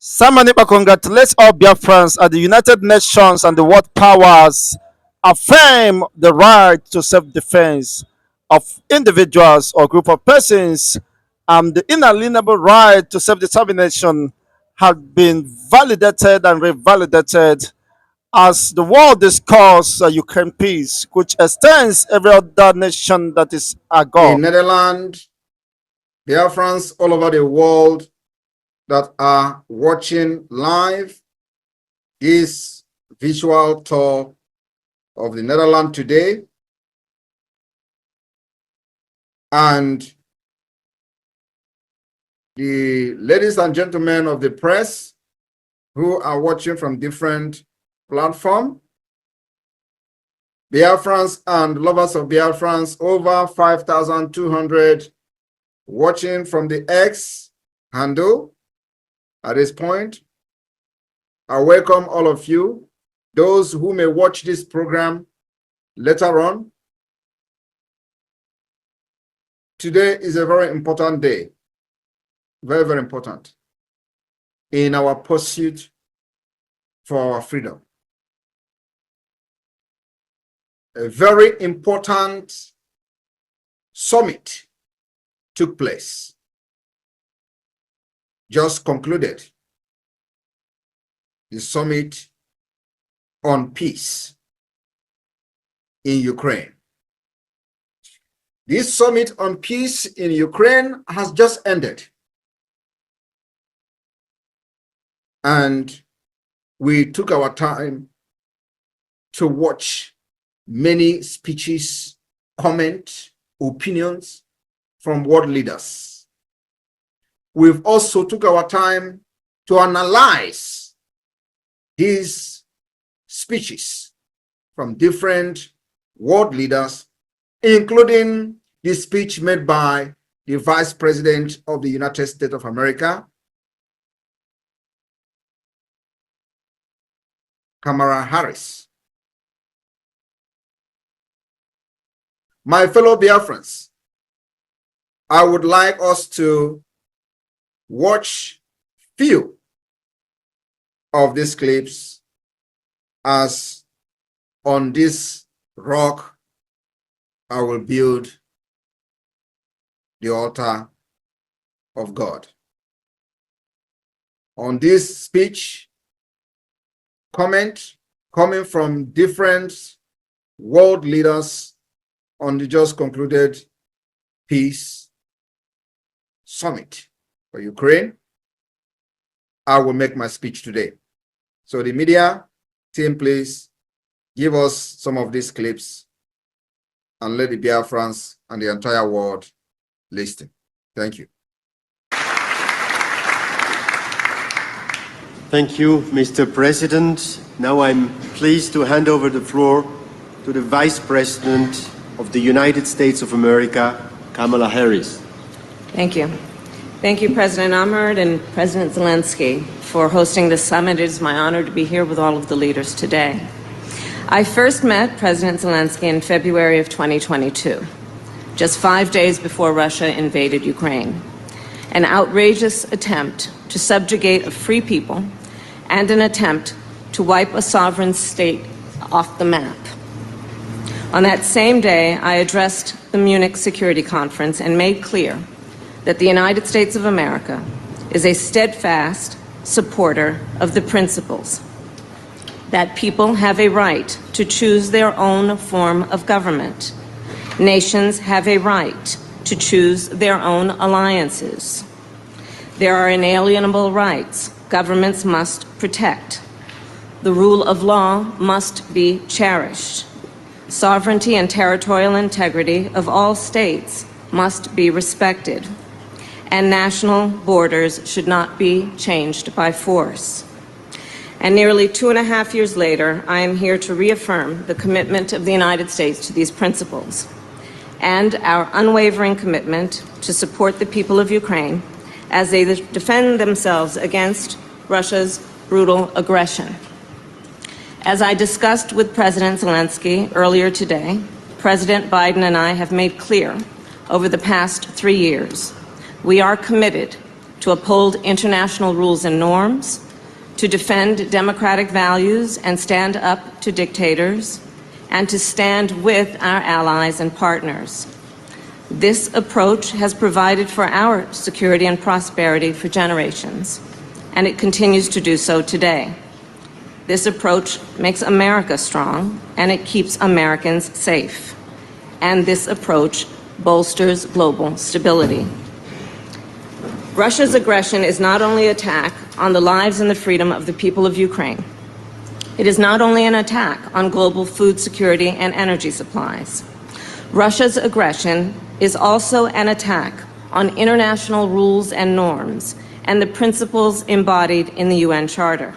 Samanipa congratulates all Biafrans at the United Nations and the world powers affirm the right to self-defense of individuals or group of persons and the inalienable right to self-determination have been validated and revalidated as the world discusses Ukraine peace, which extends every other nation that is a god. In Netherlands, Biafrans all over the world that are watching live this visual tour of the Netherlands today. And the ladies and gentlemen of the press who are watching from different platforms, Biafrans and lovers of Biafrans, over 5,200 watching from the X handle at this point. I welcome all of you. Those who may watch this program later on. Today is a very important day. Very, very important in our pursuit for our freedom. A very important summit took place, just concluded, the summit on peace in Ukraine. This summit on peace in Ukraine has just ended. And we took our time to watch many speeches, comments, opinions from world leaders. We've also took our time to analyze these speeches from different world leaders, including the speech made by the Vice President of the United States of America, Kamala Harris. My fellow Biafrans, I would like us to watch few of these clips as on this rock I will build the altar of God. On this speech, comment coming from different world leaders on the just concluded peace summit for Ukraine, I will make my speech today. So the media team, please give us some of these clips and let the Biafrans and the entire world listen. Thank you. Thank you, Mr. President. Now I'm pleased to hand over the floor to the Vice President of the United States of America, Kamala Harris. Thank you. Thank you, President Ahmed and President Zelensky, for hosting this summit. It is my honor to be here with all of the leaders today. I first met President Zelensky in February of 2022, just 5 days before Russia invaded Ukraine. An outrageous attempt to subjugate a free people and an attempt to wipe a sovereign state off the map. On that same day, I addressed the Munich Security Conference and made clear that the United States of America is a steadfast supporter of the principles that people have a right to choose their own form of government. Nations have a right to choose their own alliances. There are inalienable rights governments must protect. The rule of law must be cherished. Sovereignty and territorial integrity of all states must be respected. And national borders should not be changed by force. And nearly 2.5 years later, I am here to reaffirm the commitment of the United States to these principles and our unwavering commitment to support the people of Ukraine as they defend themselves against Russia's brutal aggression. As I discussed with President Zelensky earlier today, President Biden and I have made clear over the past 3 years, we are committed to uphold international rules and norms, to defend democratic values and stand up to dictators, and to stand with our allies and partners. This approach has provided for our security and prosperity for generations, and it continues to do so today. This approach makes America strong, and it keeps Americans safe. And this approach bolsters global stability. Russia's aggression is not only an attack on the lives and the freedom of the people of Ukraine. It is not only an attack on global food security and energy supplies. Russia's aggression is also an attack on international rules and norms and the principles embodied in the UN Charter.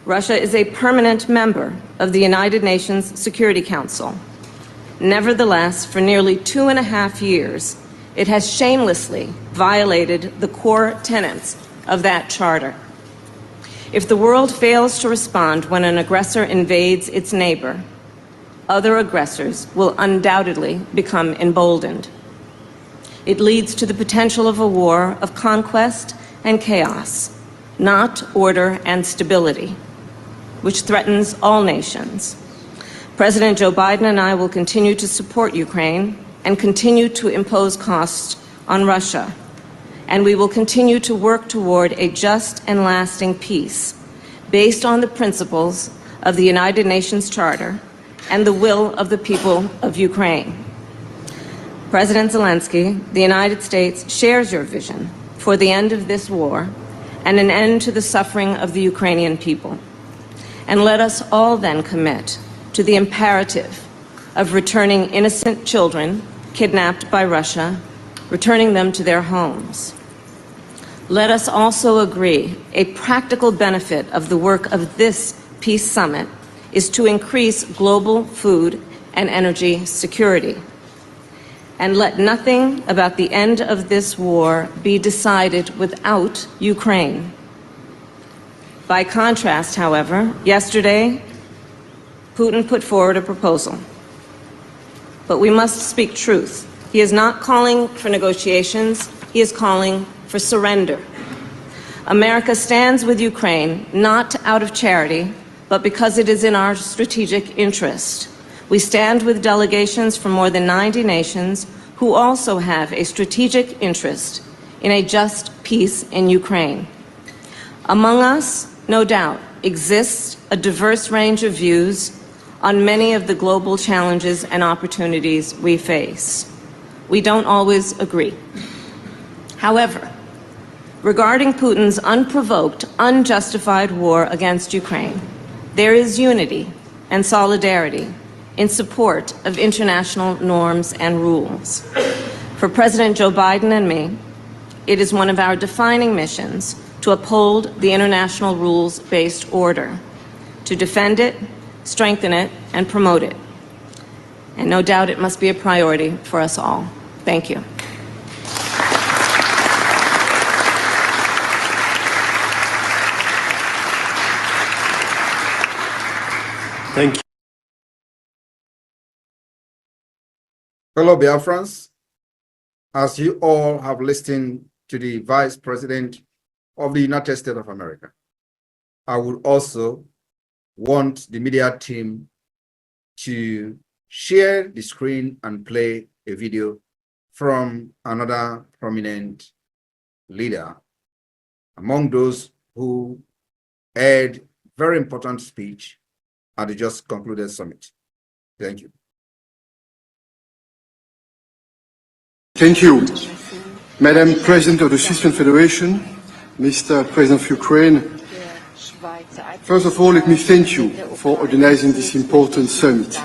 Russia is a permanent member of the United Nations Security Council. Nevertheless, for nearly 2.5 years, it has shamelessly violated the core tenets of that charter. If the world fails to respond when an aggressor invades its neighbor, other aggressors will undoubtedly become emboldened. It leads to the potential of a war of conquest and chaos, not order and stability, which threatens all nations. President Joe Biden and I will continue to support Ukraine and continue to impose costs on Russia. And we will continue to work toward a just and lasting peace based on the principles of the United Nations Charter and the will of the people of Ukraine. President Zelensky, the United States shares your vision for the end of this war and an end to the suffering of the Ukrainian people. And let us all then commit to the imperative of returning innocent children kidnapped by Russia, returning them to their homes. Let us also agree a practical benefit of the work of this peace summit is to increase global food and energy security. And let nothing about the end of this war be decided without Ukraine. By contrast, however, yesterday, Putin put forward a proposal. But we must speak truth. He is not calling for negotiations, he is calling for surrender. America stands with Ukraine not out of charity, but because it is in our strategic interest. We stand with delegations from more than 90 nations who also have a strategic interest in a just peace in Ukraine. Among us, no doubt, exists a diverse range of views on many of the global challenges and opportunities we face. We don't always agree. However, regarding Putin's unprovoked, unjustified war against Ukraine, there is unity and solidarity in support of international norms and rules. For President Joe Biden and me, it is one of our defining missions to uphold the international rules-based order, to defend it, strengthen it, and promote it. And no doubt it must be a priority for us all. Thank you. Thank you. Fellow Biafrans, as you all have listened to the Vice President of the United States of America, I would also want the media team to share the screen and play a video from another prominent leader among those who had very important speech at the just concluded summit. Thank you. Thank you, Madam President of the Swiss Confederation, Mr. President of Ukraine. First of all, let me thank you for organizing this important summit.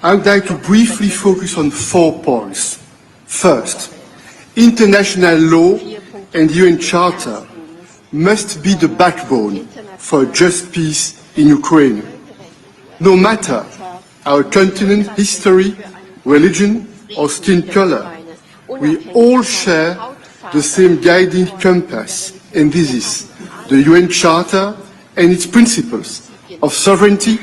I would like to briefly focus on 4 points. First, international law and UN Charter must be the backbone for a just peace in Ukraine. No matter our continent, history, religion, or skin color, we all share the same guiding compass, and this is the UN Charter and its principles of sovereignty,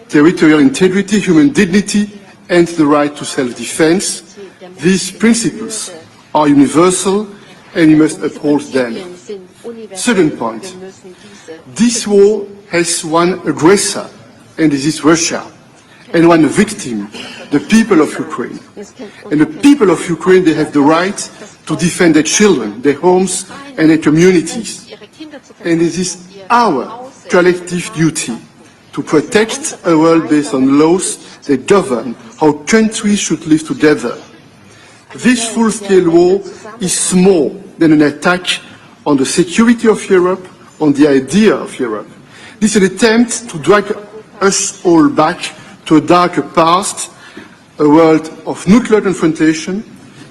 territorial integrity, human dignity, and the right to self-defense. These principles are universal and we must uphold them. Second point, this war has one aggressor, and this is Russia, and one victim, the people of Ukraine. And the people of Ukraine, they have the right to defend their children, their homes, and their communities. And it is our collective duty to protect a world based on laws that govern how countries should live together. This full-scale war is more than an attack on the security of Europe, on the idea of Europe. This is an attempt to drag us all back to a darker past, a world of nuclear confrontation,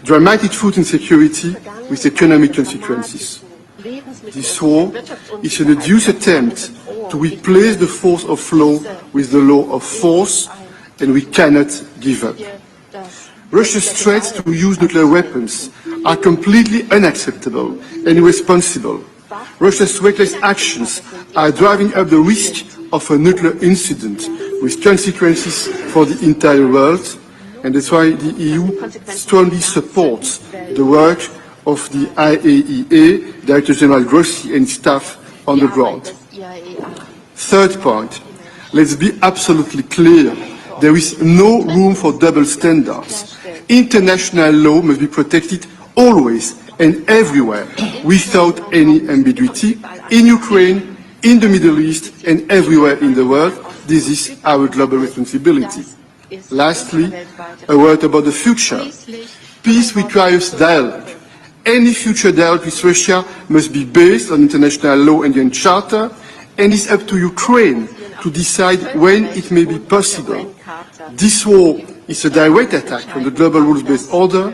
dramatic food insecurity with economic consequences. This war is an odious attempt to replace the force of law with the law of force, and we cannot give up. Russia's threats to use nuclear weapons are completely unacceptable and irresponsible. Russia's reckless actions are driving up the risk of a nuclear incident with consequences for the entire world, and that's why the EU strongly supports the work of the IAEA, Director General Grossi and staff on the ground. Third point, let's be absolutely clear. There is no room for double standards. International law must be protected always and everywhere without any ambiguity, in Ukraine, in the Middle East and everywhere in the world. This is our global responsibility. Lastly, a word about the future. Peace requires dialogue. Any future dialogue with Russia must be based on international law and the UN Charter, and it's up to Ukraine to decide when it may be possible. This war is a direct attack on the global rules-based order.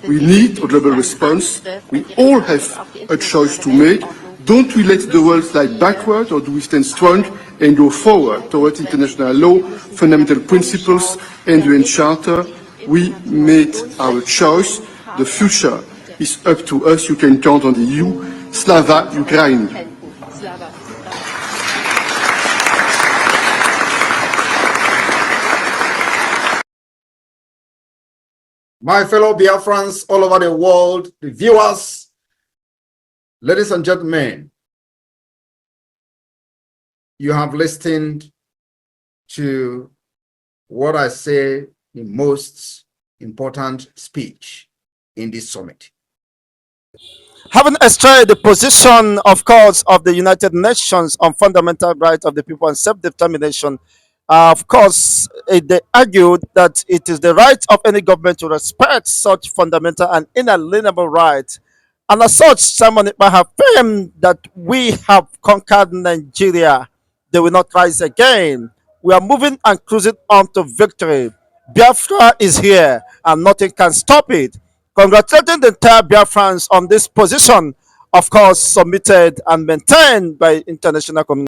We need a global response. We all have a choice to make. Don't we let the world slide backward, or do we stand strong and go forward towards international law, fundamental principles and the UN Charter? We made our choice. The future is up to us. You can count on the EU. Slava Ukraini. My fellow Biafrans all over the world, the viewers, ladies and gentlemen, you have listened to what I say the most important speech in this summit. Having extolled the position, of course, of the United Nations on fundamental rights of the people and self-determination, of course, they argued that it is the right of any government to respect such fundamental and inalienable rights. And as such, Simon Ekpa have claimed that we have conquered Nigeria. They will not rise again. We are moving and cruising on to victory. Biafra is here and nothing can stop it. Congratulating the entire Biafrans on this position, of course, submitted and maintained by international community.